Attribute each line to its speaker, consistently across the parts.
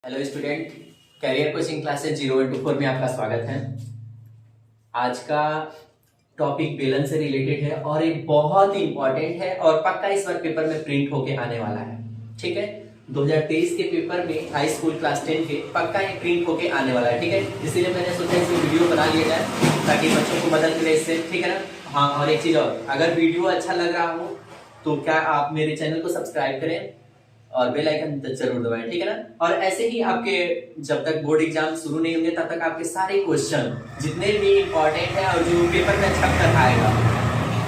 Speaker 1: Hello student, career coaching classes 0124 में आपका स्वागत है। आज का टॉपिक बेलन से रिलेटेड है और एक बहुत ही इंपॉर्टेंट है और पक्का इस बार पेपर में प्रिंट होके आने वाला है। ठीक है, 2023 के पेपर में हाई स्कूल क्लास 10 के पक्का ये प्रिंट होके आने वाला है। ठीक है, इसीलिए मैंने सोचा इसमें वीडियो बना लिया जाए ताकि बच्चों को मदद मिले इससे। ठीक है ना। हाँ, और एक चीज और, अगर वीडियो अच्छा लग रहा हो तो क्या आप मेरे चैनल को सब्सक्राइब करें और बेल आइकन जरूर दबाएं। ठीक है ना। और ऐसे ही आपके जब तक बोर्ड एग्जाम शुरू नहीं होंगे तब तक आपके सारे क्वेश्चन जितने भी इंपॉर्टेंट है और जो पेपर में छप कर आएगा,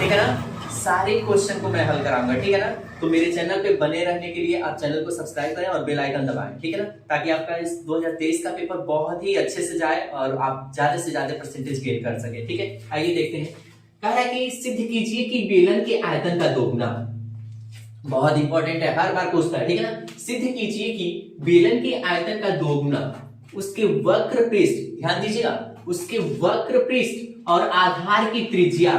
Speaker 1: ठीक है ना, सारे क्वेश्चन को मैं हल कराऊंगा। ठीक है ना। तो मेरे चैनल पे बने रहने के लिए आप चैनल को सब्सक्राइब करें और बेल आइकन दबाएं। ठीक है ना, ताकि आपका इस 2023 का पेपर बहुत ही अच्छे से जाए और आप ज्यादा से ज्यादा परसेंटेज गेन कर सके। ठीक है, आइए देखते हैं। कहा है कि सिद्ध कीजिए कि बेलन के आयतन का दोगुना। बहुत इंपॉर्टेंट है, हर बार पूछता है। ठीक है ना। सिद्ध कीजिए कि बेलन के आयतन का दोगुना उसके वक्र पृष्ठ, ध्यान दीजिएगा, उसके वक्र पृष्ठ और आधार की त्रिज्या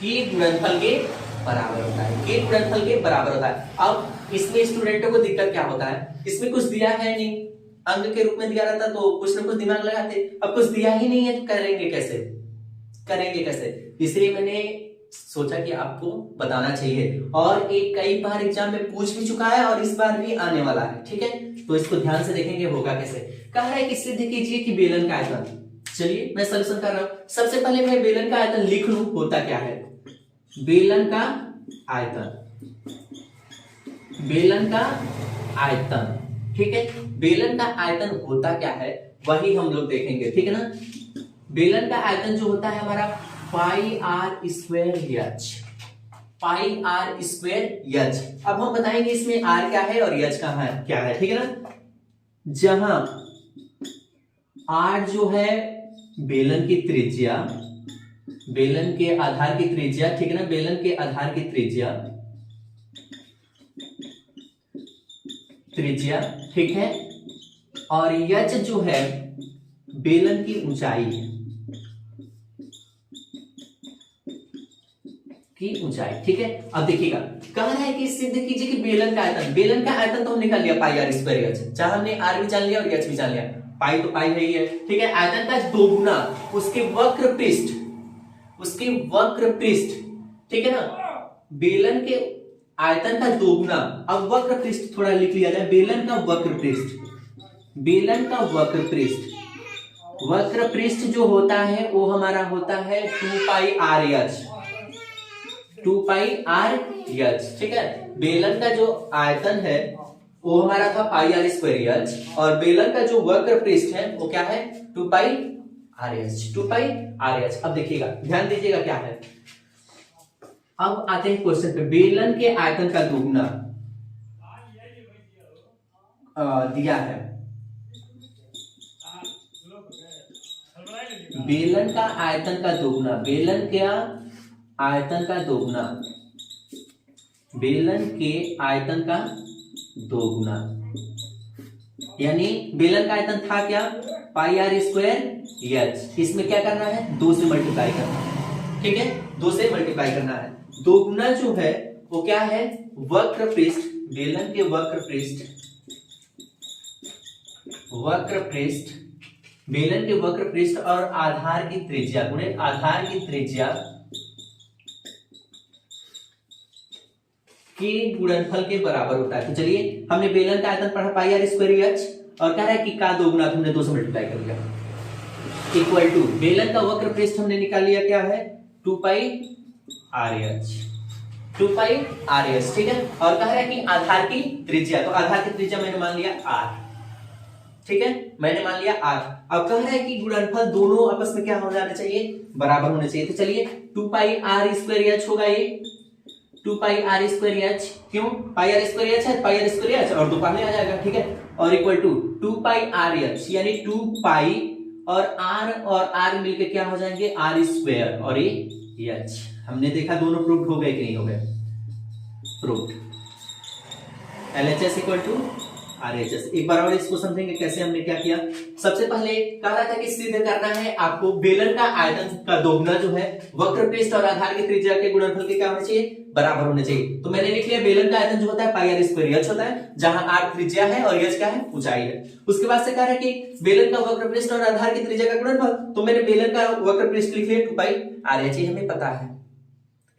Speaker 1: के गुणनफल के बराबर होता है। के गुणनफल के बराबर होता है। अब इसमें स्टूडेंटों को दिक्कत क्या होता है, इसमें कुछ दिया है नहीं, अंक के रूप में दिया रहता तो कुछ ना कुछ दिमाग लगाते। अब कुछ दिया ही नहीं है तो करेंगे कैसे। इसलिए मैंने सोचा कि आपको बताना चाहिए और एक कई बार एग्जाम में पूछ भी चुका है और इस बार भी आने वाला है। ठीक है, तो इसको ध्यान से देखेंगे होगा कैसे। कह रहा है कि सिद्ध कीजिए कि बेलन का आयतन। चलिए मैं सॉल्यूशन कर रहा हूं। सबसे पहले मैं बेलन का आयतन लिख लूं, होता क्या है। बेलन का आयतन, ठीक है, बेलन का आयतन होता क्या है वही हम लोग देखेंगे। ठीक है ना। बेलन का आयतन जो होता है हमारा पाई आर स्क्वायर एच। अब हम बताएंगे इसमें आर क्या है और एच कहां है, क्या है। ठीक है ना। जहां आर जो है बेलन की त्रिज्या, बेलन के आधार की त्रिज्या, ठीक है ना, बेलन के आधार की त्रिज्या, ठीक है, और एच जो है बेलन की ऊंचाई ठीक है। अब देखिएगा, कह रहा है कि सिद्ध कीजिए कि बेलन का आयतन तो हम निकाल लिया पाई आर स्क्वायर एच, जहां हमने आर भी जान लिया और एच भी जान लिया। पाई तो पाई है ही है। ठीक है, आयतन का दोगुना उसके वक्र पृष्ठ, ठीक है ना, बेलन के आयतन का दोगुना। अब वक्र पृष्ठ थोड़ा लिख लिया जाए, बेलन का वक्र पृष्ठ जो होता है वो हमारा होता है 2 पाई आर एच। ठीक है, बेलन का जो आयतन है वो हमारा था पाई आर स्क्वायर एच और बेलन का जो वक्र पृष्ठ है वो क्या है 2 पाई आर एच। अब देखिएगा, ध्यान दीजिएगा क्या है। अब आते हैं क्वेश्चन पे। बेलन के आयतन का दोगुना दिया है। बेलन का आयतन का दोगुना, बेलन के आयतन का दोगुना, यानी बेलन का आयतन था क्या, पाई आर स्क्वायर एच। इसमें क्या करना है, 2 से मल्टीप्लाई करना है। ठीक है, 2 से मल्टीप्लाई करना है। दोगुना जो है वो क्या है, वक्र पृष्ठ, बेलन के बेलन के वक्र पृष्ठ और आधार की त्रिज्या गुणे आधार की त्रिज्या के गुणनफल के बराबर होता है। तो चलिए, हमने बेलन का आयतन पढ़ा पाई आर स्क्वायर एच और कह रहा है कि का दोगुना हमने 2 से मल्टीप्लाई कर लिया, इक्वल टू बेलन का वक्र पृष्ठ हमने निकाल लिया, क्या है 2 पाई आर एच। ठीक है, और कह रहा है कि आधार की त्रिज्या, तो आधार की त्रिज्या मैंने मान लिया आर। ठीक है, मैंने मान लिया आर। अब कह रहा है कि गुणनफल दोनों आपस में क्या हो जाना चाहिए, बराबर होने चाहिए। तो चलिए 2 पाई आर स्क्वायर एच होगा, ये 2 पाई आर स्क्वायर एच, क्यों, पाई आर स्क्वायर एच है, पाई आर स्क्वायर एच और 2 पाई आ जाएगा। ठीक है, और equal to 2 pi r h, यानी 2 पाई और आर मिलकर क्या हो जाएंगे, आर स्क्वायर और ये एच। हमने देखा दोनों प्रूव्ड हो गए कि नहीं हो गए, proved. LHS equal to RHS। एक बार और इसको समझेंगे कैसे हमने क्या किया। सबसे पहले कह रहा था कि सिद्ध करना है आपको बेलन का आयतन का दोगुना जो है वक्र पृष्ठ और आधार की त्रिज्या के गुणनफल के क्या होना चाहिए, बराबर होने चाहिए। तो मैंने लिख लिया बेलन का आयतन जो होता है पाई आर स्क्वायर एच होता है, जहां आर त्रिज्या है और एच क्या है, ऊंचाई है। उसके बाद से कह रहा है कि बेलन का वक्र पृष्ठ और आधार की त्रिज्या का गुणनफल, तो मैंने बेलन का वक्र पृष्ठ लिख लिया 2 पाई आर एच, हमें पता है,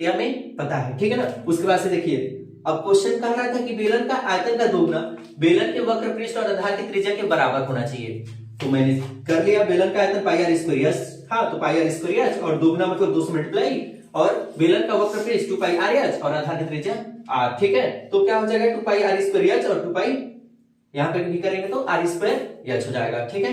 Speaker 1: ये हमें पता है, ठीक है ना। उसके बाद से देखिए अब क्वेश्चन कह रहा था कि बेलन का आयतन का दोगुना बेलन के वक्र पृष्ठ और आधार की त्रिज्या के बराबर होना चाहिए। तो मैंने कर लिया बेलन का आयतन पाई आर स्क्वायर एच, हाँ तो पाई आर स्क्वायर एच और दोगुना मतलब 2 से मल्टीप्लाई और बेलन का वक्र पृष्ठ 2 पाई आर एच और आधार की त्रिज्या आर, ठीक है। तो क्या हो जाएगा 2 पाई आर स्क्वायर एच और 2 पाई यहां पे भी करेंगे तो आर स्क्वायर एच हो जाएगा, ठीक है।